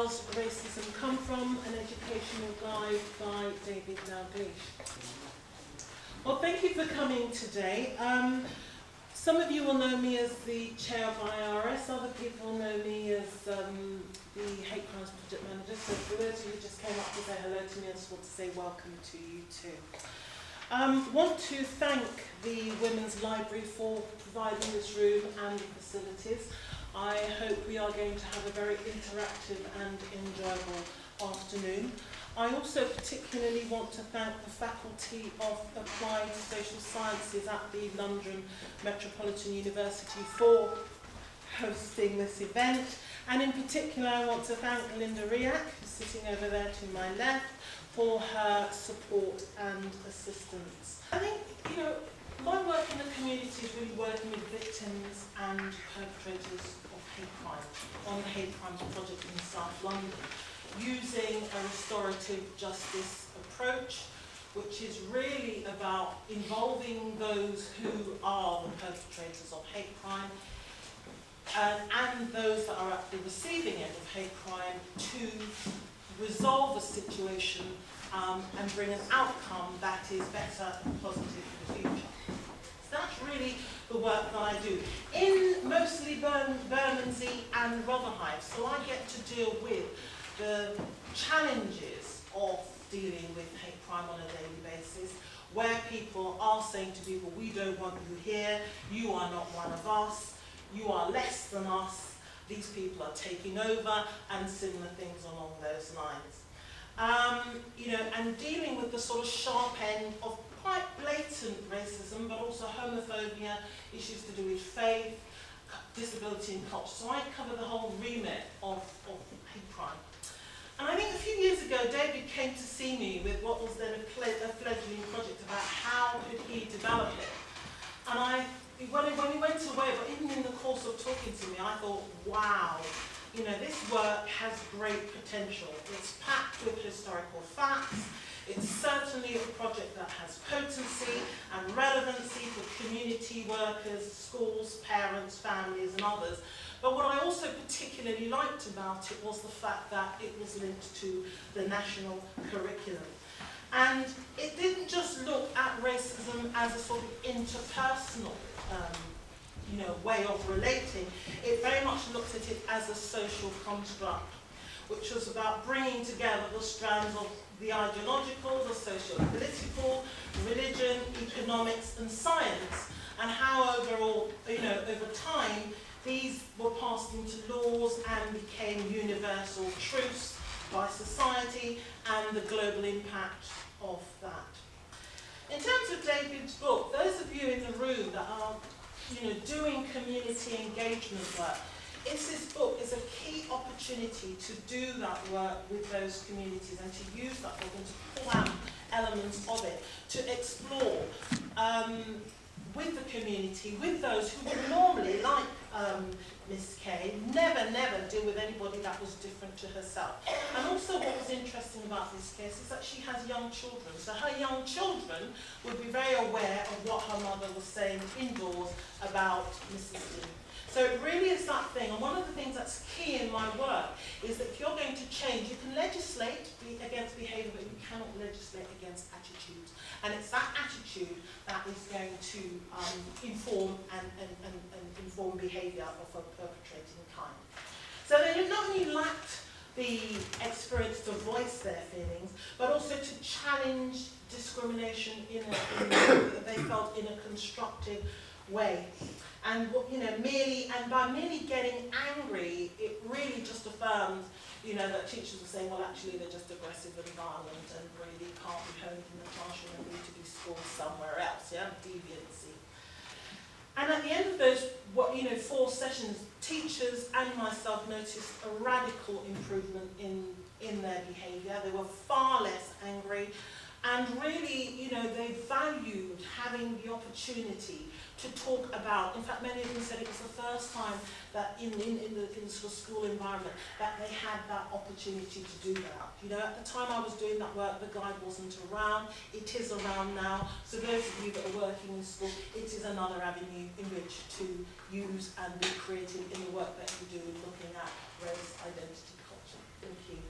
Does Racism Come From? An Educational Guide by David Dalgleish. Well, thank you for coming today. Some of you will know me as the chair of IRS, other people know me as the Hate Crimes Project Manager, so for those of you who just came up to say hello to me, I just want to say welcome to you too. Want to thank the Women's Library for providing this room and the facilities. I hope we are going to have a very interactive and enjoyable afternoon. I also particularly want to thank the Faculty of Applied Social Sciences at the London Metropolitan University for hosting this event. And in particular, I want to thank Linda Riak, who's sitting over there to my left, for her support and assistance. I think, my work in the community is really working with victims and perpetrators of hate crime on the Hate Crimes Project in South London, using a restorative justice approach, which is really about involving those who are the perpetrators of hate crime and those that are at the receiving end of hate crime to resolve a situation and bring an outcome that is better and positive for the future. So that's really the work that I do in mostly Bermondsey and Rotherhithe. So I get to deal with the challenges of dealing with hate crime on a daily basis, where people are saying to people, we don't want you here, you are not one of us, you are less than us, these people are taking over, and similar things along those lines. And dealing with the sort of sharp end of quite blatant racism, but also homophobia, issues to do with faith, disability and culture. So I cover the whole remit of hate crime. And I think a few years ago, David came to see me with what was then a fledgling project about how could he develop it. And when we went away, but even in the course of talking to me, I thought, wow, this work has great potential. It's packed with historical facts. It's certainly a project that has potency and relevancy for community workers, schools, parents, families, and others. But what I also particularly liked about it was the fact that it was linked to the national curriculum. And it didn't just look at racism as a sort of interpersonal way of relating. It very much looked at it as a social construct, which was about bringing together the strands of the ideological, the socio-political, religion, economics, and science, and how overall, over time, these were passed into laws and became universal truths by society and the global impact of that. In terms of David's book, those of you in the room that are doing community engagement work, this book is a key opportunity to do that work with those communities and to use that book and to pull out elements of it, to explore with the community, with those who would normally, like Miss Kay, never deal with anybody that was different to herself. And also what was interesting about this case is that she has young children. So her young children would be very aware of what her mother was saying indoors about Mrs. Dean. So it really is that thing, and one of the things that's key in my work is that if you're going to change, you can legislate against behaviour, but you cannot legislate against attitudes. And it's that attitude that is going to inform and inform behaviour of a perpetrating kind. So they not only lacked the experience to voice their feelings, but also to challenge discrimination that they felt in a constructive way. And by merely getting angry, it really just affirms, that teachers were saying, well, actually they're just aggressive and violent and really can't be honed in the classroom and need to be schooled somewhere else, deviancy. And at the end of those, 4 sessions, teachers and myself noticed a radical improvement in their behaviour. They were far less angry, and really, they valued having the opportunity to talk about, in fact, many of them said it was the first time that in the sort of school environment that they had that opportunity to do that. At the time I was doing that work, the guide wasn't around. It is around now. So those of you that are working in school, it is another avenue in which to use and be creative in the work that you do, looking at race, identity, culture. Thank you.